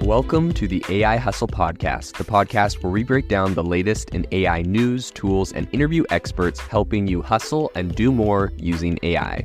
Welcome to the AI Hustle Podcast, the podcast where we break down the latest in AI news, tools, and interview experts helping you hustle and do more using AI.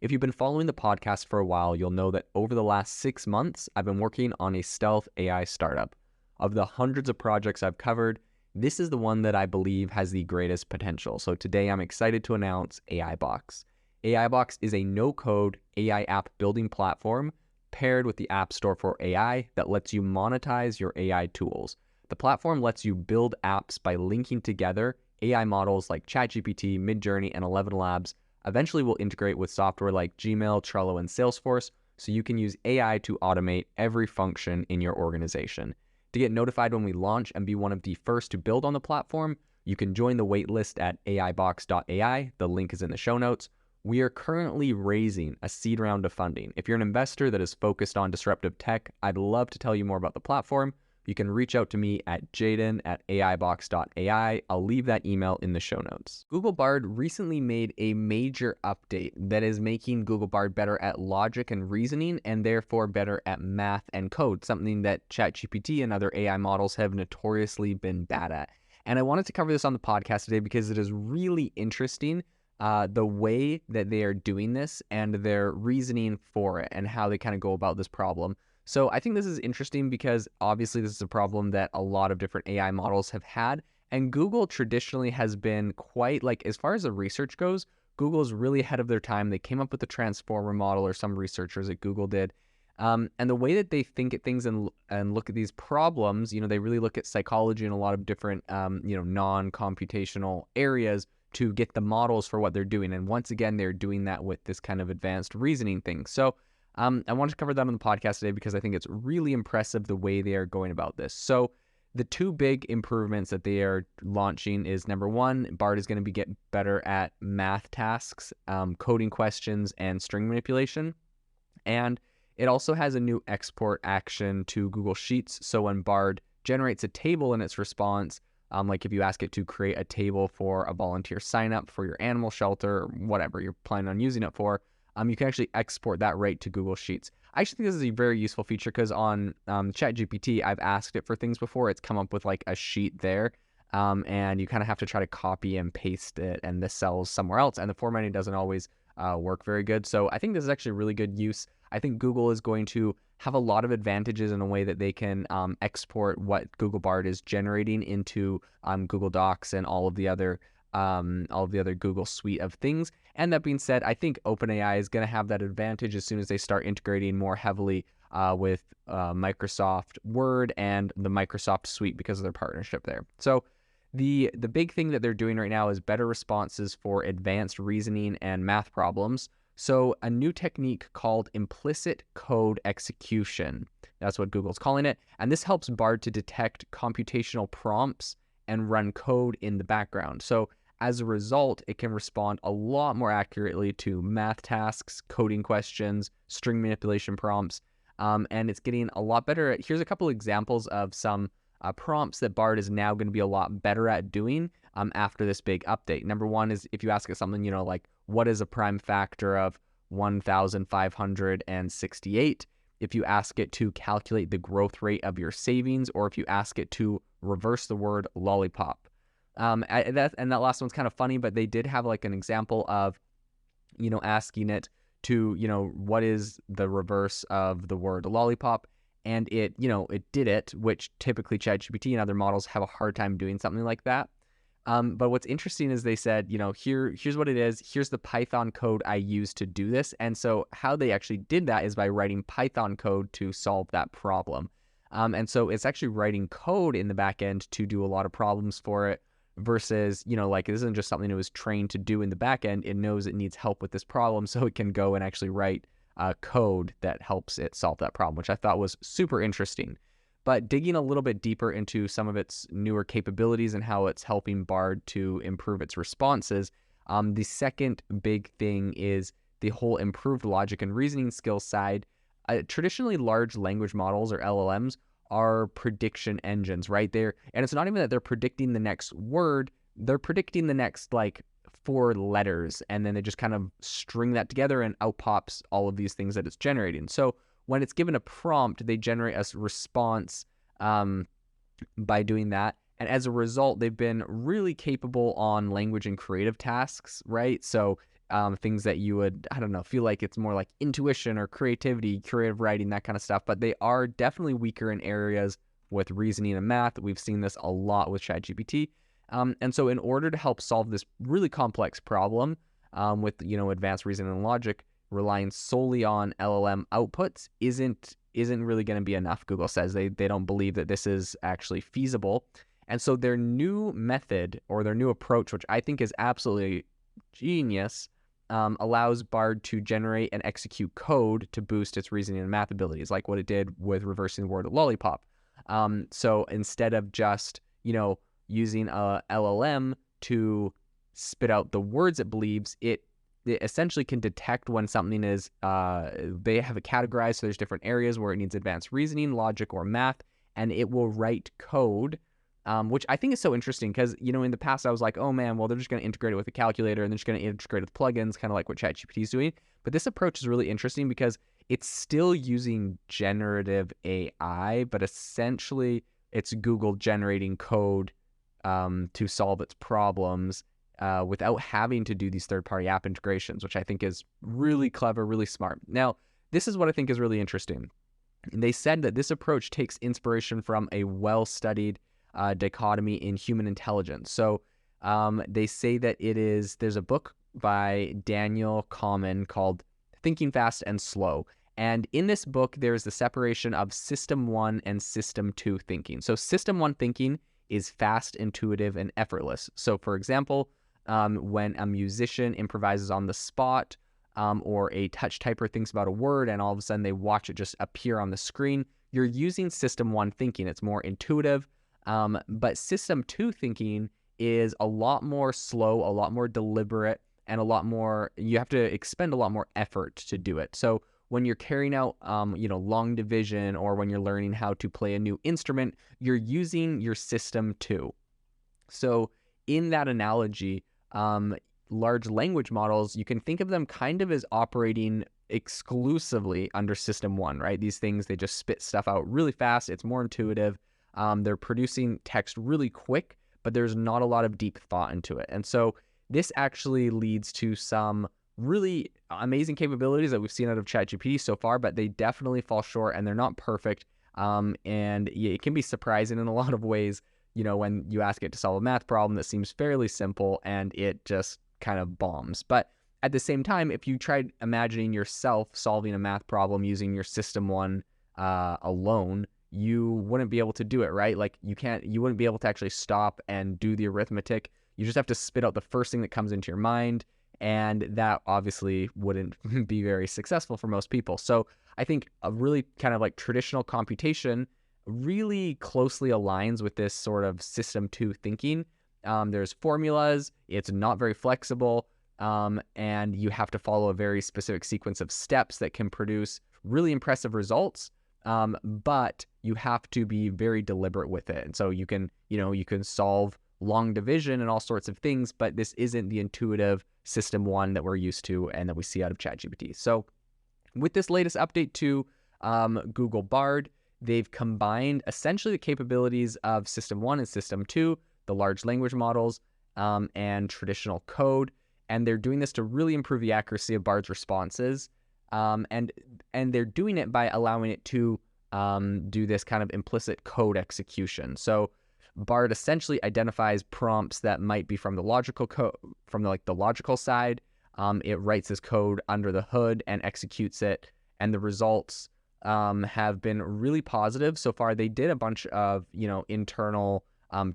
If you've been following the podcast for a while, you'll know that over the last 6 months, I've been working on a stealth AI startup. Of the hundreds of projects I've covered, this is the one that I believe has the greatest potential. So today I'm excited to announce AIBox. AIBox is a no-code AI app building platform paired with the App Store for AI that lets you monetize your AI tools. The platform lets you build apps by linking together AI models like ChatGPT, Midjourney, and 11 Labs. Eventually will integrate with software like Gmail, Trello, and Salesforce, so you can use AI to automate every function in your organization. To get notified when we launch and be one of the first to build on the platform, you can join the waitlist at aibox.ai. The link is in the show notes. We are currently raising a seed round of funding. If you're an investor that is focused on disruptive tech, I'd love to tell you more about the platform. You can reach out to me at jaden@aibox.ai. I'll leave that email in the show notes. Google Bard recently made a major update that is making Google Bard better at logic and reasoning and therefore better at math and code, something that ChatGPT and other AI models have notoriously been bad at. And I wanted to cover this on the podcast today because it is really interesting the way that they are doing this and their reasoning for it and how they kind of go about this problem. So I think this is interesting because obviously this is a problem that a lot of different AI models have had. And Google traditionally has been quite, like, as far as the research goes, Google is really ahead of their time. They came up with the transformer model, or some researchers at Google did. And the way that they think at things and look at these problems, they really look at psychology and a lot of different, non-computational areas to get the models for what they're doing. And once again, they're doing that with this kind of advanced reasoning thing. So I wanted to cover that on the podcast today because I think it's really impressive the way they are going about this. So the two big improvements that they are launching is, number one, Bard is going to get better at math tasks, coding questions, and string manipulation. And it also has a new export action to Google Sheets. So when Bard generates a table in its response, like if you ask it to create a table for a volunteer sign up for your animal shelter or whatever you're planning on using it for, you can actually export that right to Google Sheets. I actually think this is a very useful feature because on ChatGPT, I've asked it for things before. It's come up with like a sheet there, and you kind of have to try to copy and paste it and the cells somewhere else, and the formatting doesn't always work very good. So I think this is actually really good use. I think Google is going to have a lot of advantages in a way that they can export what Google Bard is generating into Google Docs and all of the other Google suite of things. And that being said, I think OpenAI is going to have that advantage as soon as they start integrating more heavily with Microsoft Word and the Microsoft suite because of their partnership there. So the big thing that they're doing right now is better responses for advanced reasoning and math problems. So a new technique called implicit code execution, that's what Google's calling it. And this helps Bard to detect computational prompts and run code in the background. So as a result, it can respond a lot more accurately to math tasks, coding questions, string manipulation prompts, and it's getting a lot better at, here's a couple examples of some prompts that Bard is now going to be a lot better at doing after this big update. Number one is if you ask it something, like what is a prime factor of 1,568? If you ask it to calculate the growth rate of your savings, or if you ask it to reverse the word lollipop. And that last one's kind of funny, but they did have like an example of, asking it to, what is the reverse of the word lollipop? And it did it, which typically ChatGPT and other models have a hard time doing something like that. But what's interesting is they said, here's what it is. Here's the Python code I used to do this. And so how they actually did that is by writing Python code to solve that problem. And so it's actually writing code in the back end to do a lot of problems for it versus, it isn't just something it was trained to do in the back end. It knows it needs help with this problem, so it can go and actually write code that helps it solve that problem, which I thought was super interesting. But digging a little bit deeper into some of its newer capabilities and how it's helping Bard to improve its responses, the second big thing is the whole improved logic and reasoning skills side. Traditionally, large language models, or LLMs, are prediction engines, right? And it's not even that they're predicting the next word, they're predicting the next 4 letters, and then they just kind of string that together, and out pops all of these things that it's generating. So when it's given a prompt, they generate a response by doing that. And as a result, they've been really capable on language and creative tasks, right? So things that you would, I don't know, feel like it's more like intuition or creativity, creative writing, that kind of stuff. But they are definitely weaker in areas with reasoning and math. We've seen this a lot with ChatGPT. And so in order to help solve this really complex problem with, advanced reasoning and logic, relying solely on LLM outputs isn't really going to be enough. Google says they don't believe that this is actually feasible. And so their new method, or their new approach, which I think is absolutely genius, allows Bard to generate and execute code to boost its reasoning and math abilities, like what it did with reversing the word lollipop. So instead of just, using a LLM to spit out the words it believes, it essentially can detect when something is, they have it categorized, so there's different areas where it needs advanced reasoning, logic, or math, and it will write code, which I think is so interesting because, in the past I was like, oh man, well, they're just going to integrate it with a calculator and they're just going to integrate it with plugins, kind of like what ChatGPT is doing. But this approach is really interesting because it's still using generative AI, but essentially it's Google generating code to solve its problems without having to do these third-party app integrations, which I think is really clever, really smart. Now, this is what I think is really interesting. They said that this approach takes inspiration from a well-studied dichotomy in human intelligence. So they say that there's a book by Daniel Kahneman called Thinking Fast and Slow. And in this book, there's the separation of System 1 and System 2 thinking. So System 1 thinking is fast, intuitive, and effortless. So for example, when a musician improvises on the spot, or a touch typer thinks about a word and all of a sudden they watch it just appear on the screen, you're using System 1 thinking. It's more intuitive. But System 2 thinking is a lot more slow, a lot more deliberate, and you have to expend a lot more effort to do it. So when you're carrying out, long division, or when you're learning how to play a new instrument, you're using your System 2. So in that analogy, large language models, you can think of them kind of as operating exclusively under System 1, right? These things, they just spit stuff out really fast. It's more intuitive. They're producing text really quick, but there's not a lot of deep thought into it. And so this actually leads to some really amazing capabilities that we've seen out of ChatGPT so far, but they definitely fall short and they're not perfect. And it can be surprising in a lot of ways, when you ask it to solve a math problem that seems fairly simple and it just kind of bombs. But at the same time, if you tried imagining yourself solving a math problem using your System 1 alone, you wouldn't be able to do it, right? Like you wouldn't be able to actually stop and do the arithmetic. You just have to spit out the first thing that comes into your mind, and that obviously wouldn't be very successful for most people. So I think a really kind of like traditional computation really closely aligns with this sort of System 2 thinking. There's formulas, it's not very flexible, and you have to follow a very specific sequence of steps that can produce really impressive results. But you have to be very deliberate with it. And so you can solve long division and all sorts of things, but this isn't the intuitive System 1 that we're used to and that we see out of ChatGPT. So with this latest update to Google Bard, they've combined essentially the capabilities of System 1 and System 2, the large language models, and traditional code. And they're doing this to really improve the accuracy of Bard's responses. And they're doing it by allowing it to do this kind of implicit code execution. So Bard essentially identifies prompts that might be from the logical the logical side. It writes this code under the hood and executes it, and the results have been really positive so far. They did a bunch of internal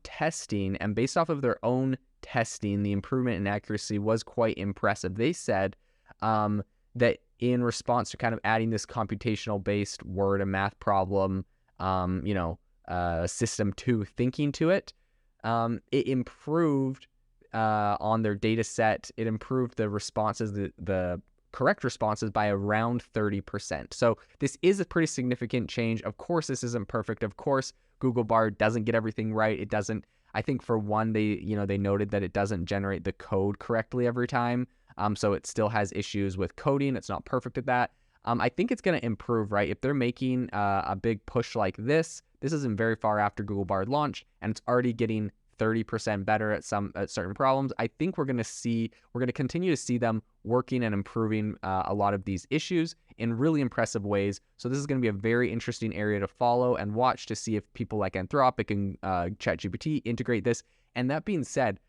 testing, and based off of their own testing, the improvement in accuracy was quite impressive. They said that in response to kind of adding this computational based word and math problem, System 2 thinking to it, it improved on their data set. It improved the responses, the correct responses, by around 30%. So this is a pretty significant change. Of course, this isn't perfect. Of course, Google Bard doesn't get everything right. It doesn't I think for one, they noted that it doesn't generate the code correctly every time. So it still has issues with coding. It's not perfect at that. I think it's going to improve, right? If they're making a big push like this isn't very far after Google Bard launch, and it's already getting 30% better at certain problems. I think we're going to continue to see them working and improving a lot of these issues in really impressive ways. So this is going to be a very interesting area to follow and watch to see if people like Anthropic and ChatGPT integrate this. And that being said,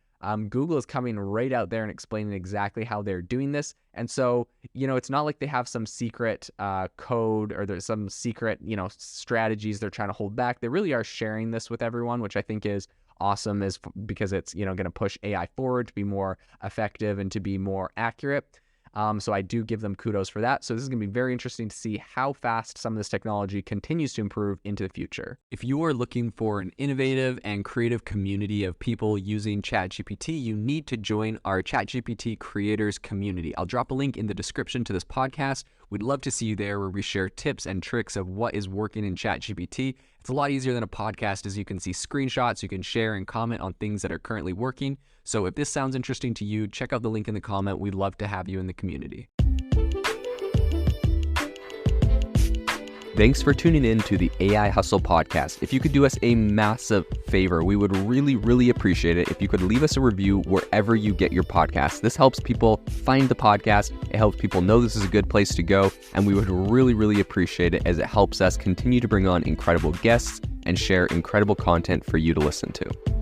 Google is coming right out there and explaining exactly how they're doing this. And so, it's not like they have some secret code or there's some secret, strategies they're trying to hold back. They really are sharing this with everyone, which I think is awesome, because it's, going to push AI forward to be more effective and to be more accurate. So I do give them kudos for that. So this is going to be very interesting to see how fast some of this technology continues to improve into the future. If you are looking for an innovative and creative community of people using ChatGPT, you need to join our ChatGPT creators community. I'll drop a link in the description to this podcast. We'd love to see you there, where we share tips and tricks of what is working in ChatGPT. It's a lot easier than a podcast, as you can see screenshots, you can share and comment on things that are currently working. So if this sounds interesting to you, check out the link in the comment. We'd love to have you in the community. Thanks for tuning in to the AI Hustle podcast. If you could do us a massive favor, we would really, really appreciate it if you could leave us a review wherever you get your podcasts. This helps people find the podcast. It helps people know this is a good place to go. And we would really, really appreciate it, as it helps us continue to bring on incredible guests and share incredible content for you to listen to.